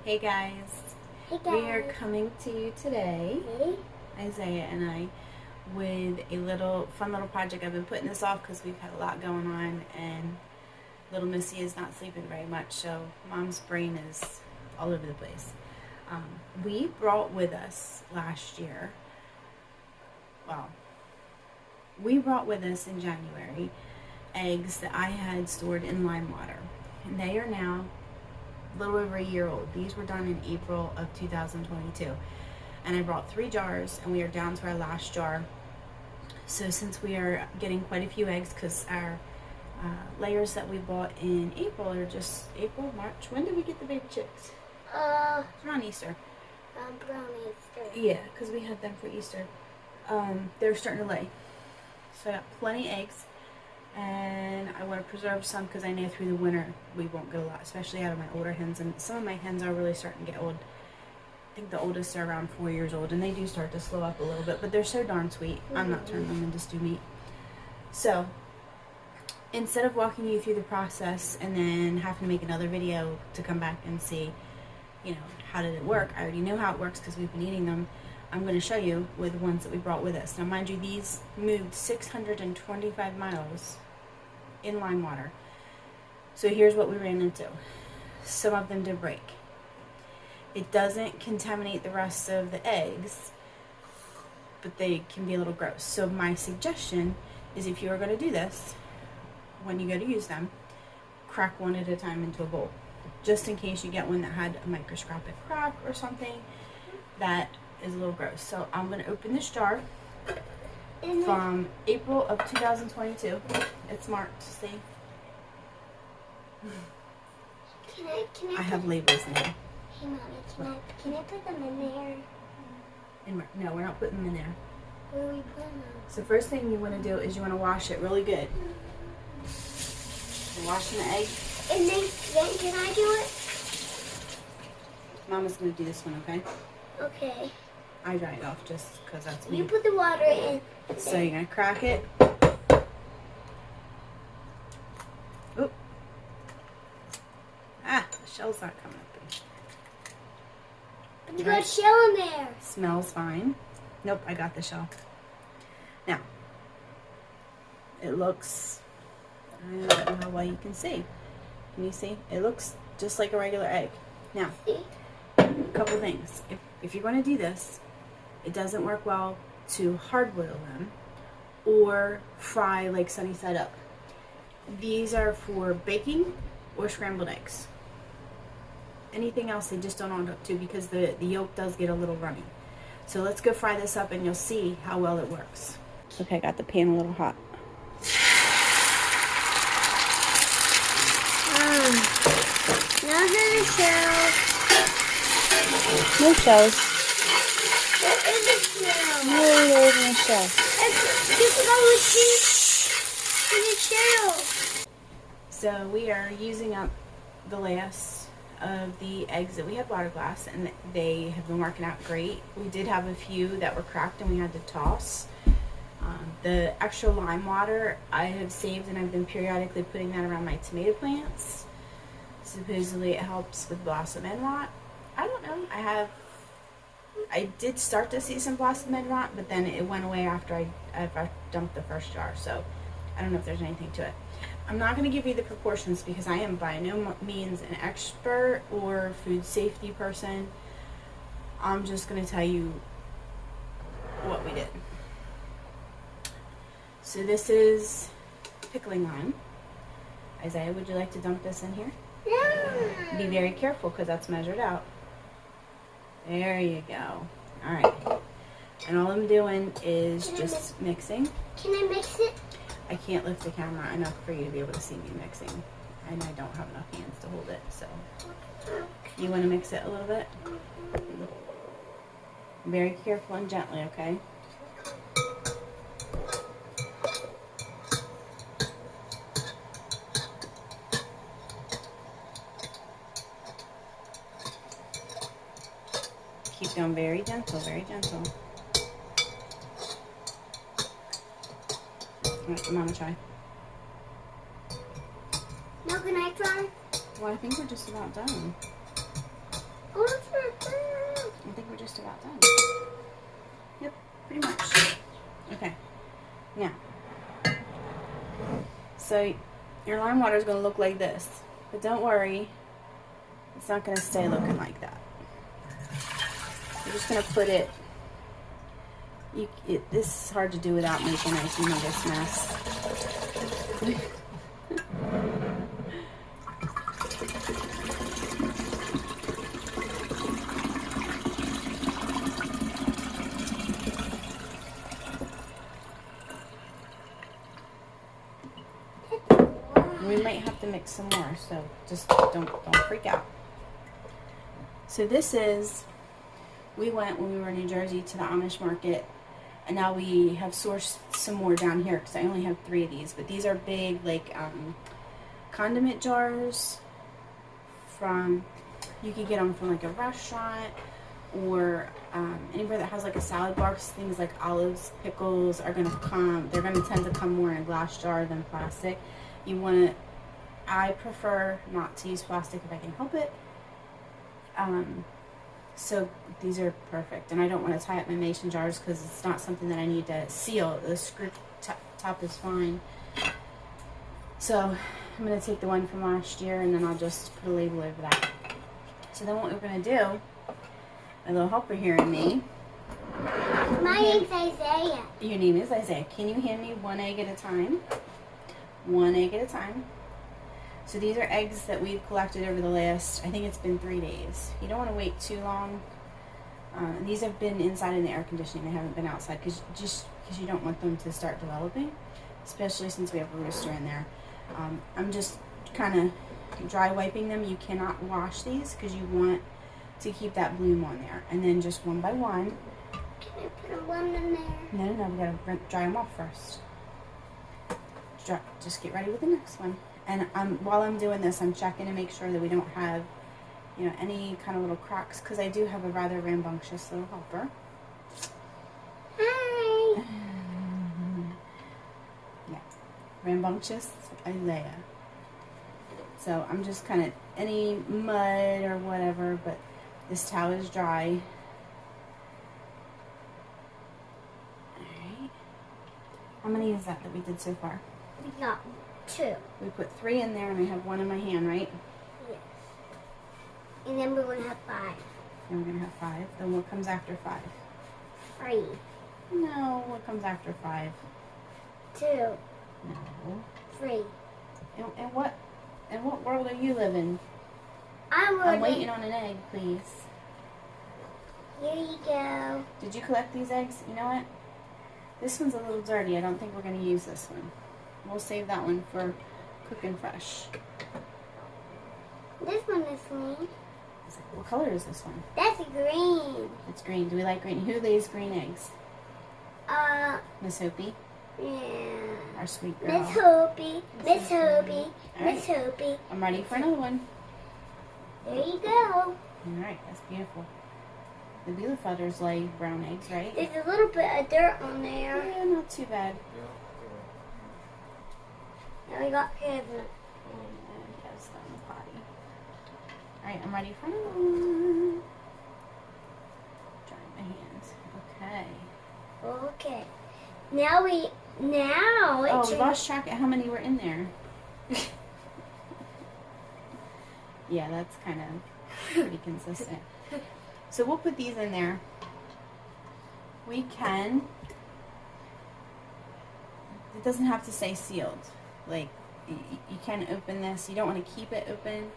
Hey guys. Hey guys. We are coming to you today, Hey. Isaiah and I, with a fun little project. I've been putting this off because we've had a lot going on and little Missy is not sleeping very much, so mom's brain is all over the place. We brought with us last year, we brought with us in January eggs that I had stored in lime water, and they are now a little over a year old. These were done in April of 2022, and I brought 3 jars, and we are down to our last jar. So since we are getting quite a few eggs, because our layers that we bought in April are just April, March. When did we get the baby chicks? It's around Easter. Around Easter. Yeah, because we had them for Easter. They're starting to lay. So I got plenty of eggs, and I want to preserve some because I know through the winter we won't get a lot, especially out of my older hens. And some of my hens are really starting to get old. I think the oldest are around 4 years old, and they do start to slow up a little bit, but they're so darn sweet. I'm not turning them into stew meat. So instead of walking you through the process and then having to make another video to come back and see, how did it work? I already know how it works because we've been eating them. I'm going to show you with the ones that we brought with us. Now, mind you, these moved 625 miles in lime water. So here's what we ran into. Some of them did break. It doesn't contaminate the rest of the eggs, but they can be a little gross. So my suggestion is, if you are going to do this, when you go to use them, crack one at a time into a bowl, just in case you get one that had a microscopic crack or something that is a little gross. So I'm going to open this jar from April of 2022. It's marked, see? I have labels now. Hey Mommy, can I put them in there? No, we're not putting them in there. Where are we putting them? So first thing you want to do is you want to wash it really good. You're washing the egg. And then can I do it? Mama's going to do this one, okay? Okay. I dry it off just because that's me. You put the water in. So you're going to crack it. Oop. Ah, the shell's not coming up. But you got a shell in there. Smells fine. Nope, I got the shell. Now, it looks, I don't know how well you can see. Can you see? It looks just like a regular egg. Now, a couple things. If you're going to do this, it doesn't work well to hard boil them or fry like sunny side up. These are for baking or scrambled eggs. Anything else they just don't hook to because the yolk does get a little runny. So let's go fry this up and you'll see how well it works. Okay, I got the pan a little hot. Now there's a shell. No shells. There is a shell. No, there isn't a shell. It's a shell. So we are using up the last of the eggs that we had water glass, and they have been working out great. We did have a few that were cracked and we had to toss. The extra lime water I have saved, and I've been periodically putting that around my tomato plants. Supposedly it helps with blossom end rot. I don't know. I did start to see some blossom end rot, but then it went away after I dumped the first jar. So I don't know if there's anything to it. I'm not going to give you the proportions because I am by no means an expert or food safety person. I'm just going to tell you what we did. So this is pickling lime. Isaiah, would you like to dump this in here? Yeah. Be very careful because that's measured out. There you go. All right. And all I'm doing is just mixing. Can I mix it? I can't lift the camera enough for you to be able to see me mixing. And I don't have enough hands to hold it, so. You want to mix it a little bit? Very careful and gently, okay? Keep going very gentle, very gentle. All right, Mama, try. Now can I try? Well, I think we're just about done. I think we're just about done. Yep, pretty much. Okay, now, so your lime water is going to look like this, but don't worry, it's not going to stay looking like that. You're just going to put it, this is hard to do without making a humongous mess. We might have to mix some more, so just don't freak out. So this is, we went when we were in New Jersey to the Amish market, and now we have sourced some more down here because I only have 3 of these, but these are big, like condiment jars from, you could get them from like a restaurant or anywhere that has like a salad bar, because things like olives, pickles are going to come, they're going to tend to come more in a glass jar than plastic. You want to, I prefer not to use plastic if I can help it. So these are perfect, and I don't want to tie up my mason jars because it's not something that I need to seal. The screw top is fine. So I'm going to take the one from last year, and then I'll just put a label over that. So then what we're going to do, a little helper here in me. My name's Isaiah. Your name is Isaiah. Can you hand me 1 egg at a time? 1 egg at a time. So these are eggs that we've collected over the last, I think it's been 3 days. You don't want to wait too long. These have been inside in the air conditioning. They haven't been outside because you don't want them to start developing, especially since we have a rooster in there. I'm just kind of dry wiping them. You cannot wash these because you want to keep that bloom on there. And then just one by one. Can I put a one in there? No, we gotta dry them off first. Just get ready with the next one. And while I'm doing this, I'm checking to make sure that we don't have, any kind of little cracks, because I do have a rather rambunctious little helper. Hi. Yeah, rambunctious Isaiah. So I'm just kind of, any mud or whatever, but this towel is dry. Alright. How many is that we did so far? We got 2. We put 3 in there, and I have 1 in my hand, right? Yes. And then we're going to have 5. And we're going to have 5. Then what comes after 5? 3. No, what comes after 5? 2. No. 3. And what world are you living? I'm waiting on an egg, please. Here you go. Did you collect these eggs? You know what? This one's a little dirty. I don't think we're going to use this one. We'll save that one for cooking fresh. This one is green. What color is this one? That's green. It's green. Do we like green? Who lays green eggs? Miss Hopi? Yeah. Our sweet girl. Miss Hopi. Miss Hopi. Miss Hopi. I'm ready for another one. There you go. Alright, that's beautiful. The Bielefelders lay brown eggs, right? There's a little bit of dirt on there. Yeah, not too bad. Now we got Kevin. And Kev's on the potty. Alright, I'm ready for another one. Drying my hands. Okay. Okay. Now we lost track of how many were in there. Yeah, that's kind of pretty consistent. So we'll put these in there. We can, it doesn't have to say sealed. Like, you can open this. You don't want to keep it open.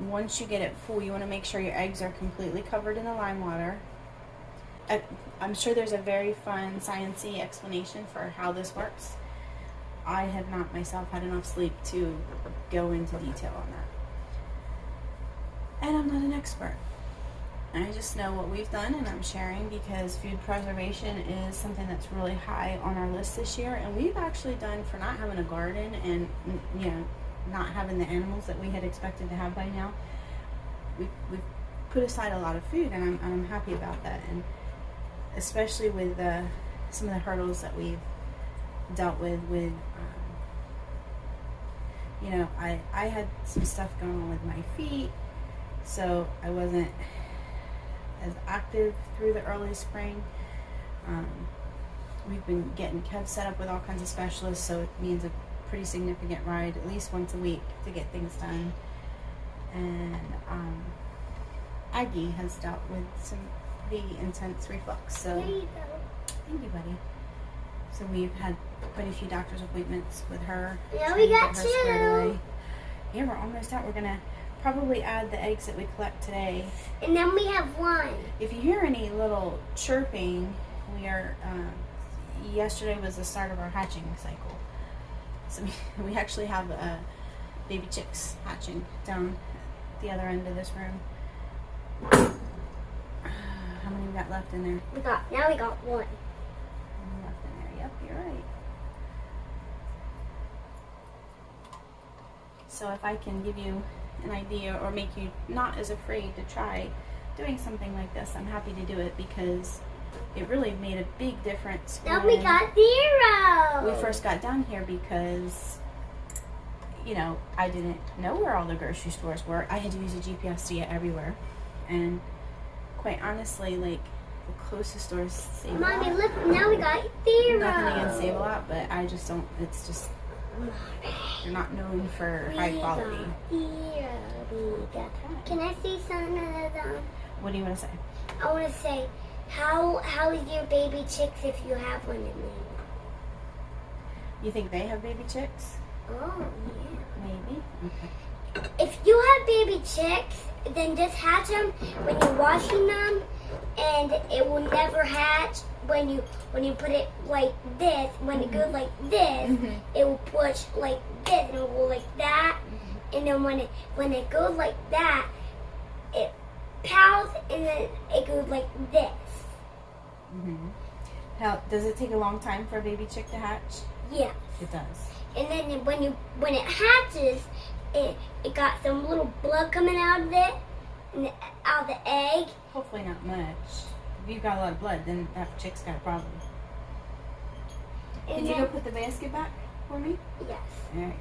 Once you get it full, you want to make sure your eggs are completely covered in the lime water. I'm sure there's a very fun, sciencey explanation for how this works. I have not myself had enough sleep to go into detail on that. And I'm not an expert. I just know what we've done, and I'm sharing because food preservation is something that's really high on our list this year. And we've actually done, for not having a garden and not having the animals that we had expected to have by now, we've put aside a lot of food, and I'm happy about that. And especially with some of the hurdles that we've dealt with I had some stuff going on with my feet. so I wasn't as active through the early spring. We've been getting Kev set up with all kinds of specialists, so it means a pretty significant ride at least once a week to get things done. And Aggie has dealt with some pretty intense reflux, so There you go. thank you, buddy. So we've had quite a few doctor's appointments with her. Yeah, trying we to got get her squared two. away. Yeah, we're almost out. We're gonna probably add the eggs that we collect today. And then we have one. If you hear any little chirping, we are. Yesterday was the start of our hatching cycle, so we actually have baby chicks hatching down the other end of this room. How many we got left in there? Now we got one. One left in there. Yep, you're right. So if I can give you an idea or make you not as afraid to try doing something like this, I'm happy to do it because it really made a big difference. Now we got 0. We first got down here because, you know, I didn't know where all the grocery stores were. I had to use a GPS to get everywhere. And quite honestly, like, the closest stores Save Mommy, a Lot. look, now we got 0. Nothing against Save a Lot, but I just don't, it's just, they're not known for high quality. Can I say something of them? What do you want to say? I want to say, how is your baby chicks if you have one in there? You think they have baby chicks? Oh, yeah. Maybe. Okay. If you have baby chicks, then just hatch them when you're washing them, and it will never hatch when you put it like this. When it goes like this, it will push like this, and it will go like that. And then when it goes like that, it pows, and then it goes like this. How does it take a long time for a baby chick to hatch? Yeah. It does. And then when it hatches, it got some little blood coming out of it, and out of the egg. Hopefully not much. If you've got a lot of blood, then that chick's got a problem. And Can you then, go put the basket back for me? yes. All right.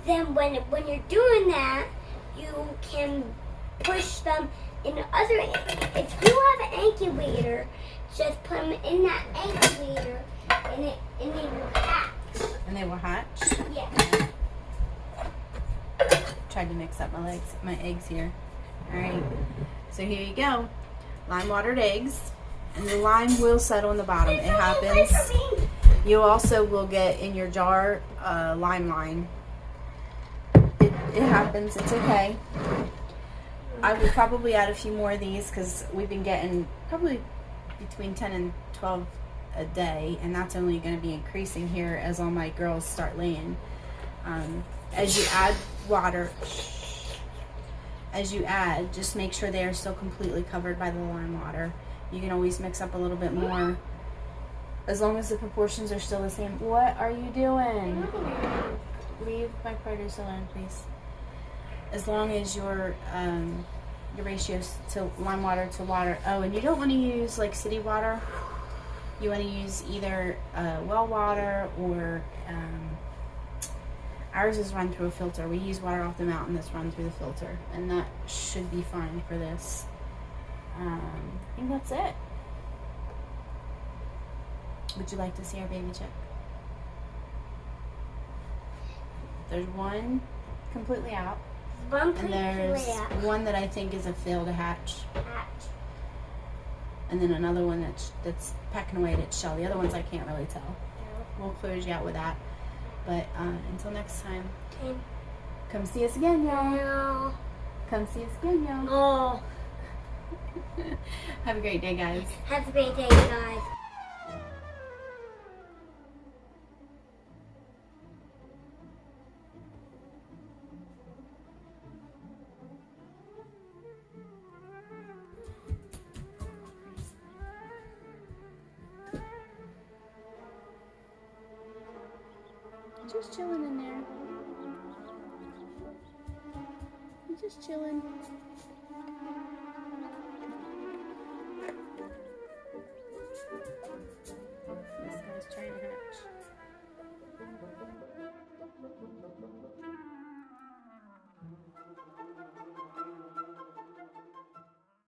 Then when you're doing that, you can push them in the other. If you have an incubator, just put them in that incubator, and they will hatch. And they will hatch. Yeah. Tried to mix up my eggs here. All right. So here you go. Lime watered eggs, and the lime will settle in the bottom. It happens. You also will get in your jar lime. It happens. It's okay. I will probably add a few more of these because we've been getting probably between 10 and 12 a day, and that's only going to be increasing here as all my girls start laying. As you add water, just make sure they are still completely covered by the lime water. You can always mix up a little bit more as long as the proportions are still the same. What are you doing? Leave my produce alone, please. As long as your ratios to lime water to water. Oh, and you don't want to use like city water. You want to use either well water or ours is run through a filter. We use water off the mountain that's run through the filter, and that should be fine for this. I think that's it. Would you like to see our baby chick? There's one completely out. And there's one that I think is a fail to hatch. And then another one that's pecking away at its shell. The other ones I can't really tell. We'll close you out with that. But until next time, come see us again, y'all. Come see us again, y'all. Oh. Have a great day, guys. Have a great day, guys. Just chilling in there. He's just chilling.